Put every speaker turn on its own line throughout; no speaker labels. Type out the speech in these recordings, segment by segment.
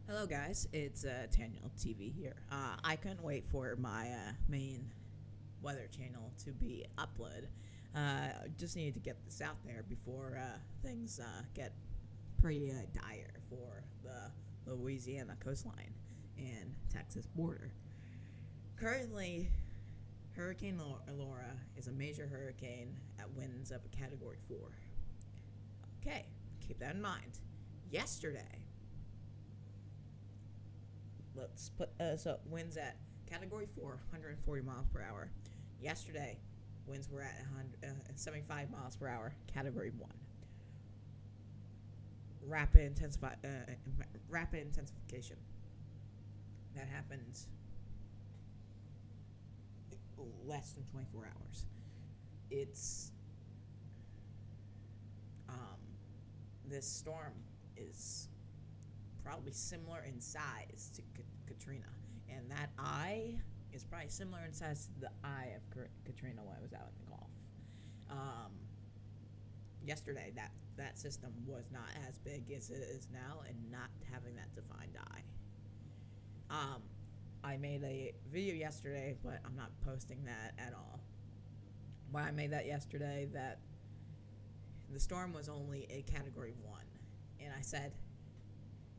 Hello, guys. It's Daniel TV here. I couldn't wait for my main weather channel to be uploaded. Just needed to get this out there before things get pretty dire for the Louisiana coastline and Texas border. Currently, Hurricane Laura is a major hurricane at winds of a Category 4. Okay, keep that in mind. Yesterday, let's put so winds at Category 4, 140 miles per hour. Yesterday, winds were at 75 miles per hour, Category 1. Rapid intensification. That happened less than 24 hours. It's um, this storm is probably similar in size to Katrina, and that eye is probably similar in size to the eye of Katrina when it was out in the Gulf. Um, Yesterday, that system was not as big as it is now, and not having that defined eye. I made a video yesterday, but I'm not posting that at all. But I made that yesterday that the storm was only a Category 1, and I said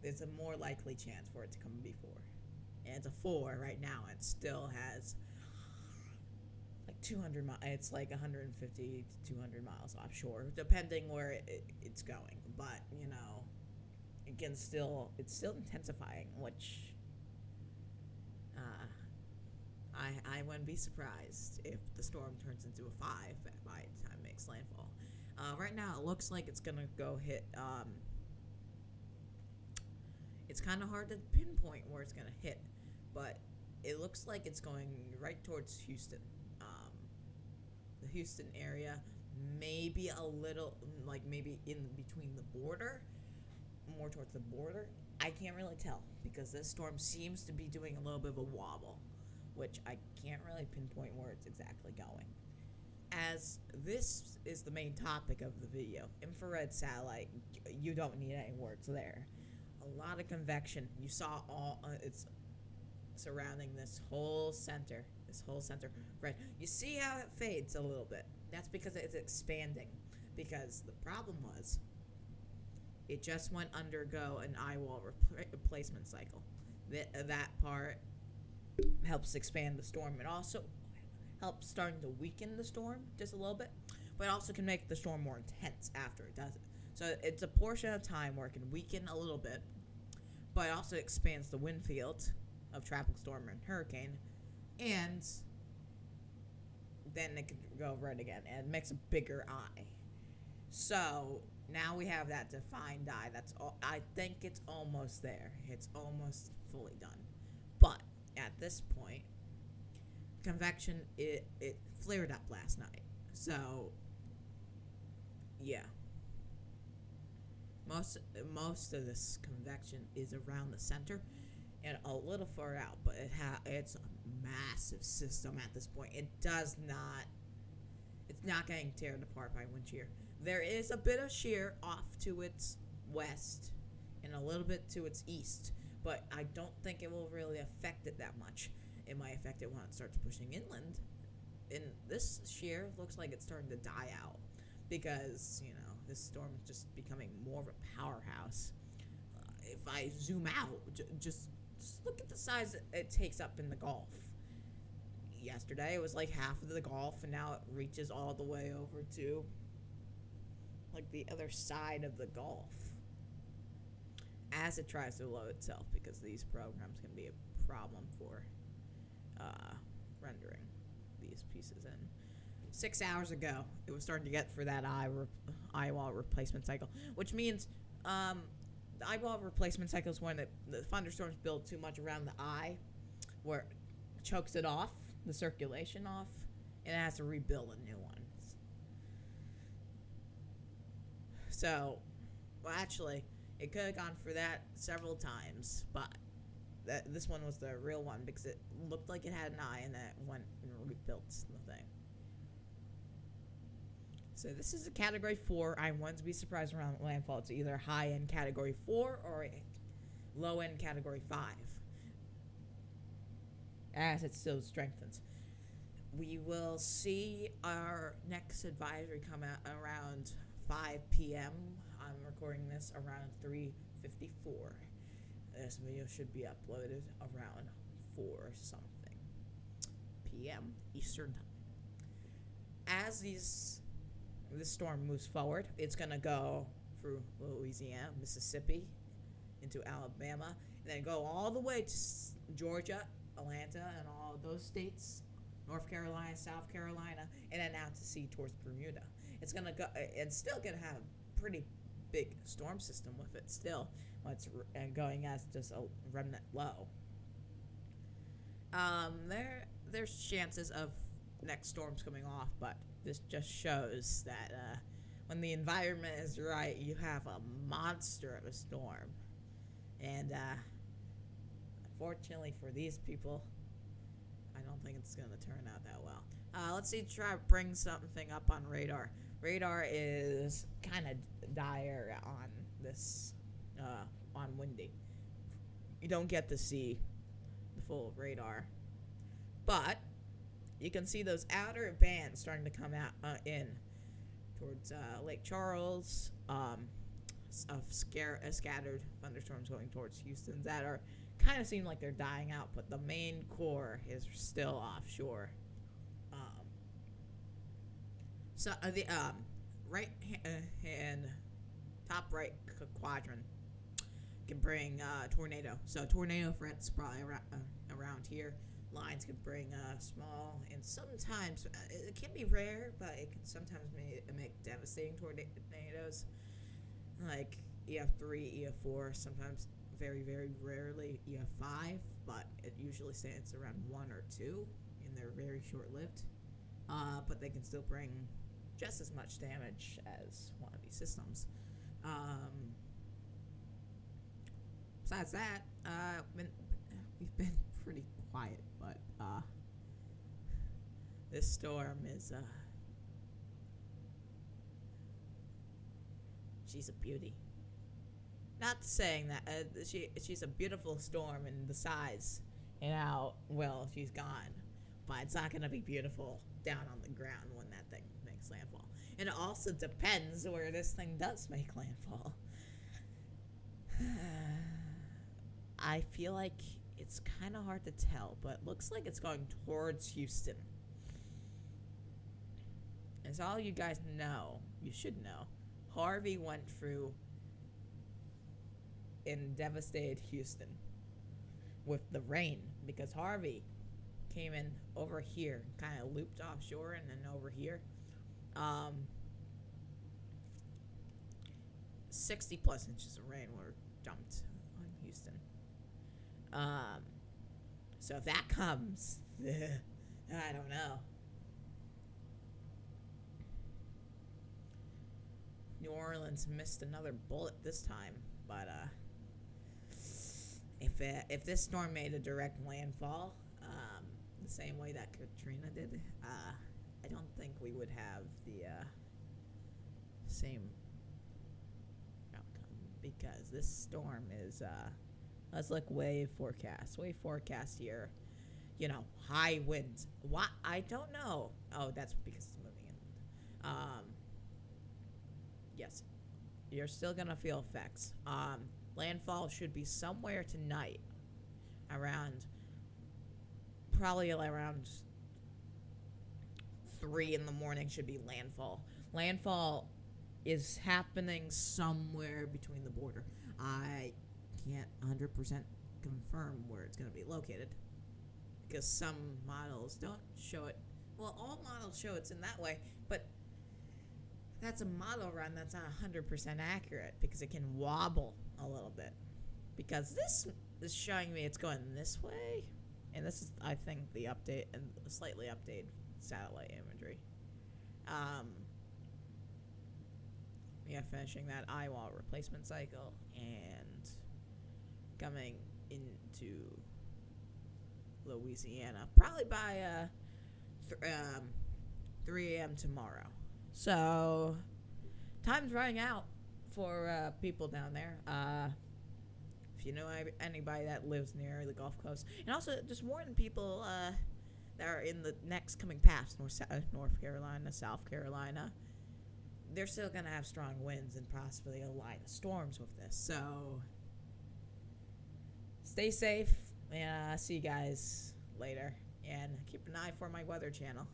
there's a more likely chance for it to come before. And it's a 4 right now. It still has like 200 miles. It's like 150 to 200 miles offshore, depending where it's going. But, again, it's still intensifying, which I wouldn't be surprised if the storm turns into a 5 by the time it makes landfall. Right now, it looks like it's going to go hit it's kind of hard to pinpoint where it's going to hit, but it looks like it's going right towards Houston. The Houston area, maybe a little, like maybe in between the border, more towards the border. I can't really tell because this storm seems to be doing a little bit of a wobble, which I can't really pinpoint where it's exactly going. As this is the main topic of the video, infrared satellite, you don't need any words there. A lot of convection. You saw all it's surrounding this whole center. Right. You see how it fades a little bit. That's because it's expanding. Because the problem was, it just went undergo an eye wall replacement cycle. That part helps expand the storm. It also helps starting to weaken the storm just a little bit, but it also can make the storm more intense after it does it. So it's a portion of time where it can weaken a little bit, but it also expands the wind field of tropical storm and hurricane, and then it can go red again and makes a bigger eye. So now we have that defined eye. That's all. I think it's almost there. It's almost fully done. But at this point, convection it flared up last night. So yeah. Most of this convection is around the center and a little far out, but it's a massive system at this point. It's not getting teared apart by wind shear. There is a bit of shear off to its west and a little bit to its east, but I don't think it will really affect it that much. It might affect it when it starts pushing inland. And this shear looks like it's starting to die out because, this storm is just becoming more of a powerhouse. If I zoom out, just look at the size it takes up in the Gulf. Yesterday, it was like half of the Gulf, and now it reaches all the way over to like the other side of the Gulf as it tries to load itself, because these programs can be a problem for rendering these pieces in. 6 hours ago, it was starting to get for that eye wall replacement cycle, which means the eye wall replacement cycle is when the thunderstorms build too much around the eye, where it chokes it off, the circulation off, and it has to rebuild a new one. So, actually, it could have gone for that several times, but this one was the real one because it looked like it had an eye and then it went and rebuilt the thing. So this is a Category 4. I wouldn't be surprised around landfall. It's either high in Category 4 or low end category 5 as it still strengthens. We will see our next advisory come out around 5 p.m. I'm recording this around 3:54. This video should be uploaded around 4 something p.m. Eastern time. As this storm moves forward, it's going to go through Louisiana, Mississippi, into Alabama, and then go all the way to Georgia, Atlanta, and all of those states, North Carolina, South Carolina, and then out to sea towards Bermuda. It's gonna go. It's still gonna have a pretty big storm system with it still. It's going as just a remnant low. There's chances of next storms coming off, but this just shows that when the environment is right, you have a monster of a storm. And unfortunately for these people, I don't think it's going to turn out that well. Let's see, try to bring something up on radar. Radar is kind of dire on this, on windy. You don't get to see the full radar. But you can see those outer bands starting to come out in towards Lake Charles, of scattered thunderstorms going towards Houston that are kind of seem like they're dying out, but the main core is still offshore. The right hand top right quadrant can bring tornado. So tornado threats probably around here. Lines can bring small, and sometimes it can be rare, but it can sometimes make devastating tornadoes. Like EF3, EF4, sometimes very, very rarely EF5, but it usually stands around 1 or 2, and they're very short-lived. But they can still bring just as much damage as one of these systems. Besides that, we've been pretty quiet, but this storm is she's a beauty. Not saying that she's a beautiful storm in the size and how well she's gone, but it's not going to be beautiful down on the ground when that thing makes landfall. And it also depends where this thing does make landfall. I feel like it's kind of hard to tell, but it looks like it's going towards Houston. As all you guys know, you should know, Harvey went through and devastated Houston with the rain, because Harvey came in over here, kind of looped offshore, and then over here. 60 plus inches of rain were dumped on Houston. So if that comes, I don't know. New Orleans missed another bullet this time, but if this storm made a direct landfall, the same way that Katrina did, I don't think we would have the same outcome, because this storm is let's look wave forecast. Wave forecast here, high winds. What? I don't know. Oh, that's because it's moving inland. Yes, you're still gonna feel effects. Landfall should be somewhere tonight, probably around 3 in the morning should be landfall. Landfall is happening somewhere between the border. I can't 100% confirm where it's going to be located, because some models don't show it. Well, all models show it's in that way, but that's a model run that's not 100% accurate, because it can wobble a little bit. Because this is showing me it's going this way, and this is, I think, the update and slightly updated satellite imagery. Finishing that eye wall replacement cycle and coming into Louisiana probably by 3 a.m. tomorrow. So time's running out for people down there. if you know anybody that lives near the Gulf Coast, and also just warning people that are in the next coming paths, North Carolina, South Carolina, they're still going to have strong winds and possibly a line of storms with this. So stay safe, and see you guys later. And keep an eye for my weather channel.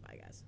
Bye, guys.